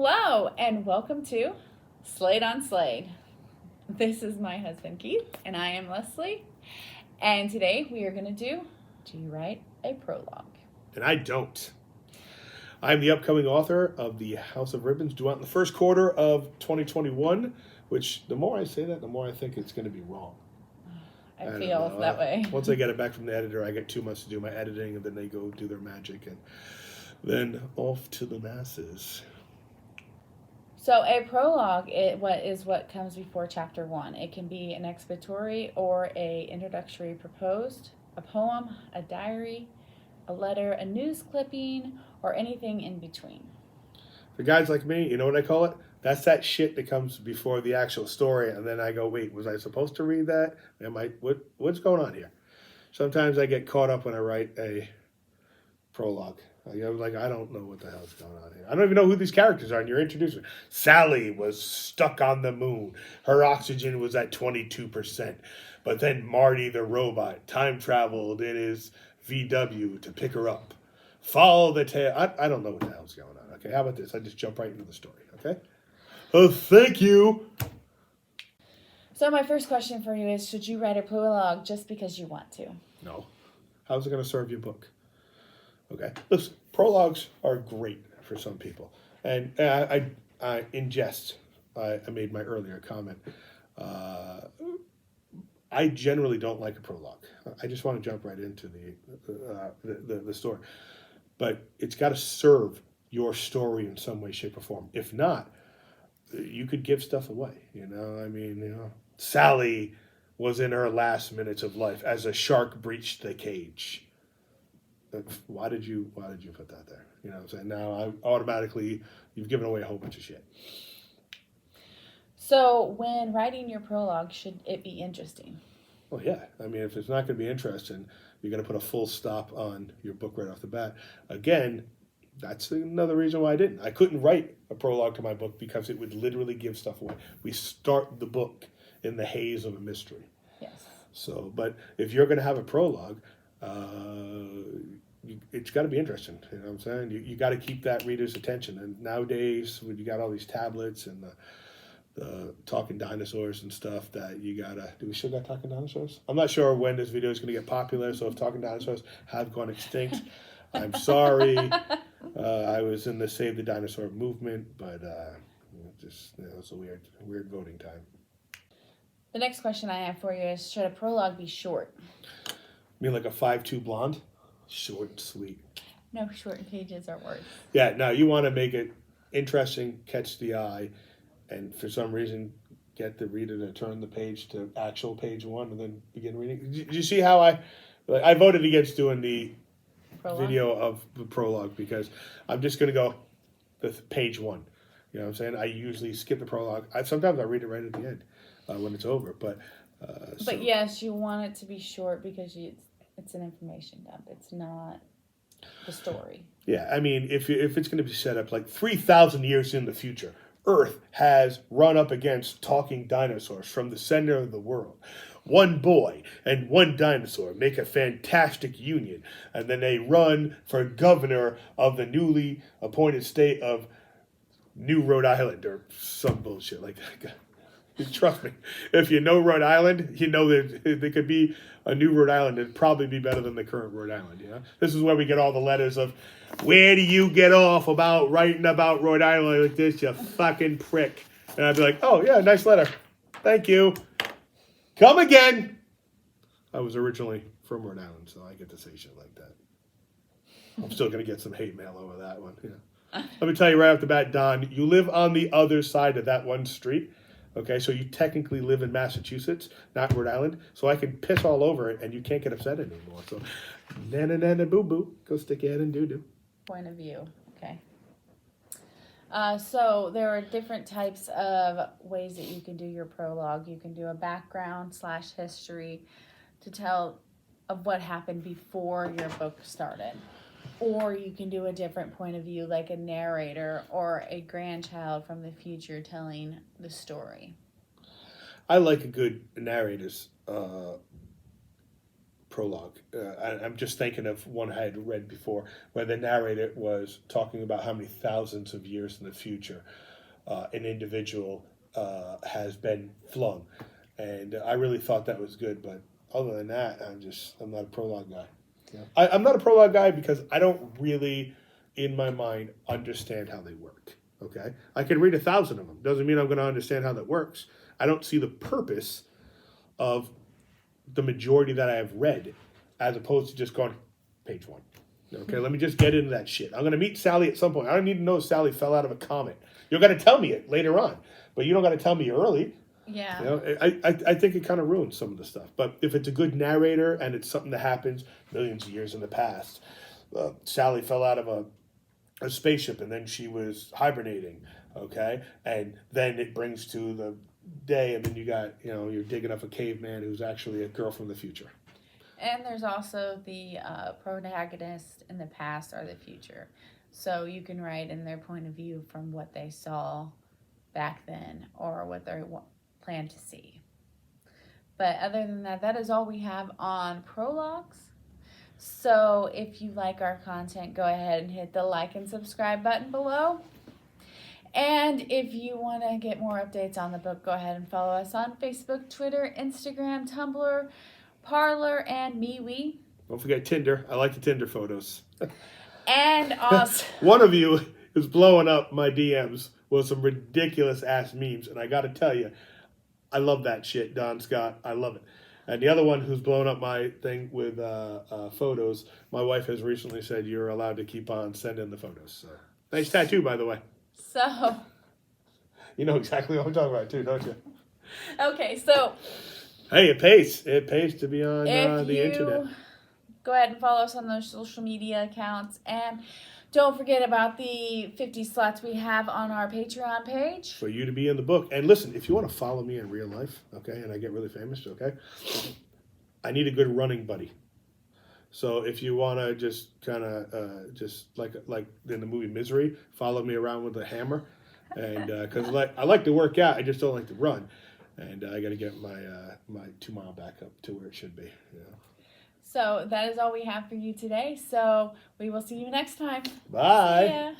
Hello, and welcome to Slade on Slade. This is my husband Keith, and I am Leslie. And today we are going to do you write a prologue? And I don't. I'm the upcoming author of The House of Ribbons, due out in the first quarter of 2021, which the more I say that, the more I think it's going to be wrong. I feel that way. Once I get it back from the editor, I get 2 months to do my editing, and then they go do their magic, and then off to the masses. So a prologue is what comes before chapter 1. It can be an expository or a introductory proposed, a poem, a diary, a letter, a news clipping, or anything in between. For guys like me, you know what I call it? That's that shit that comes before the actual story, and then I go, wait, was I supposed to read that? What's going on here? Sometimes I get caught up when I write a prologue. I don't know what the hell's going on here. I don't even know who these characters are, and you're introducing me. Sally was stuck on the moon. Her oxygen was at 22%. But then Marty the robot time traveled in his VW to pick her up. Follow the tale. I don't know what the hell's going on. Okay, how about this? I just jump right into the story, okay? Oh, thank you. So my first question for you is, should you write a prologue just because you want to? No. How's it going to serve your book? Okay. Listen, prologues are great for some people. And I in jest, I made my earlier comment. I generally don't like a prologue. I just want to jump right into the story. But it's got to serve your story in some way, shape, or form. If not, you could give stuff away. Sally was in her last minutes of life as a shark breached the cage. Why did you put that there? You know what I'm saying? Now you've given away a whole bunch of shit. So when writing your prologue, should it be interesting? Well, yeah. If it's not going to be interesting, you're going to put a full stop on your book right off the bat. Again, that's another reason why I didn't. I couldn't write a prologue to my book because it would literally give stuff away. We start the book in the haze of a mystery. Yes. So, but if you're going to have a prologue, it's got to be interesting. You know what I'm saying? You got to keep that reader's attention. And nowadays, when you got all these tablets and the talking dinosaurs and stuff, that you gotta. Do we still got talking dinosaurs? I'm not sure when this video is going to get popular. So if talking dinosaurs have gone extinct, I'm sorry. I was in the Save the Dinosaur movement, but it's a weird voting time. The next question I have for you is, should a prologue be short? You mean like a 5'2" blonde? Short and sweet. No, short pages are words. Yeah, no, you want to make it interesting, catch the eye, and for some reason get the reader to turn the page to actual page 1 and then begin reading. Did you see how I voted against doing the prologue? Video of the prologue because I'm just going to go with page 1. You know what I'm saying? I usually skip the prologue. Sometimes I read it right at the end when it's over. But yes, you want it to be short because it's an information dump. It's not the story. Yeah, if it's going to be set up like 3,000 years in the future, Earth has run up against talking dinosaurs from the center of the world. One boy and one dinosaur make a fantastic union, and then they run for governor of the newly appointed state of New Rhode Island or some bullshit like that. Trust me, if you know Rhode Island, you know that there could be a new Rhode Island. It'd probably be better than the current Rhode Island. You know, this is where we get all the letters of, where do you get off about writing about Rhode Island like this, you fucking prick? And I'd be like, oh yeah, nice letter, thank you. Come again. I was originally from Rhode Island, so I get to say shit like that. I'm still gonna get some hate mail over that one. Yeah. Let me tell you right off the bat, Don, you live on the other side of that one street. Okay, so you technically live in Massachusetts, not Rhode Island, so I can piss all over it and you can't get upset anymore. So, nana boo boo, go stick your head in doo doo. Point of view, okay. So there are different types of ways that you can do your prologue. You can do a background / history to tell of what happened before your book started. Or you can do a different point of view, like a narrator or a grandchild from the future telling the story. I like a good narrator's prologue. I'm just thinking of one I had read before, where the narrator was talking about how many thousands of years in the future an individual has been flung, and I really thought that was good. But other than that, I'm not a prologue guy. Yeah. I'm not a prologue guy because I don't really, in my mind, understand how they work. Okay, I can read 1,000 of them. Doesn't mean I'm going to understand how that works. I don't see the purpose of the majority that I have read, as opposed to just going page 1. Okay, let me just get into that shit. I'm going to meet Sally at some point. I don't need to know Sally fell out of a comet. You're going to tell me it later on, but you don't got to tell me early. Yeah. You know, I think it kind of ruins some of the stuff. But if it's a good narrator and it's something that happens millions of years in the past, Sally fell out of a spaceship and then she was hibernating, okay? And then it brings to the day, and then you got, you're digging up a caveman who's actually a girl from the future. And there's also the protagonist in the past or the future. So you can write in their point of view from what they saw back then or what they plan to see. But other than that, that is all we have on prologues. So if you like our content, go ahead and hit the like and subscribe button below. And if you want to get more updates on the book, go ahead and follow us on Facebook, Twitter, Instagram, Tumblr, Parler, and MeWe. Don't forget Tinder. I like the Tinder photos. And also... One of you is blowing up my DMs with some ridiculous ass memes. And I got to tell you, I love that shit, Don Scott. I love it. And the other one who's blown up my thing with photos, my wife has recently said you're allowed to keep on sending the photos. So, nice tattoo, by the way. So. You know exactly what I'm talking about, too, don't you? Okay, so. Hey, it pays. It pays to be on the internet. Go ahead and follow us on those social media accounts. And don't forget about the 50 slots we have on our Patreon page. For you to be in the book. And listen, if you want to follow me in real life, okay, and I get really famous, okay, I need a good running buddy. So if you want to just kind of, just like in the movie Misery, follow me around with a hammer. And because I like to work out, I just don't like to run. And I got to get my 2 mile back up to where it should be. You know? So that is all we have for you today. So we will see you next time. Bye. See ya.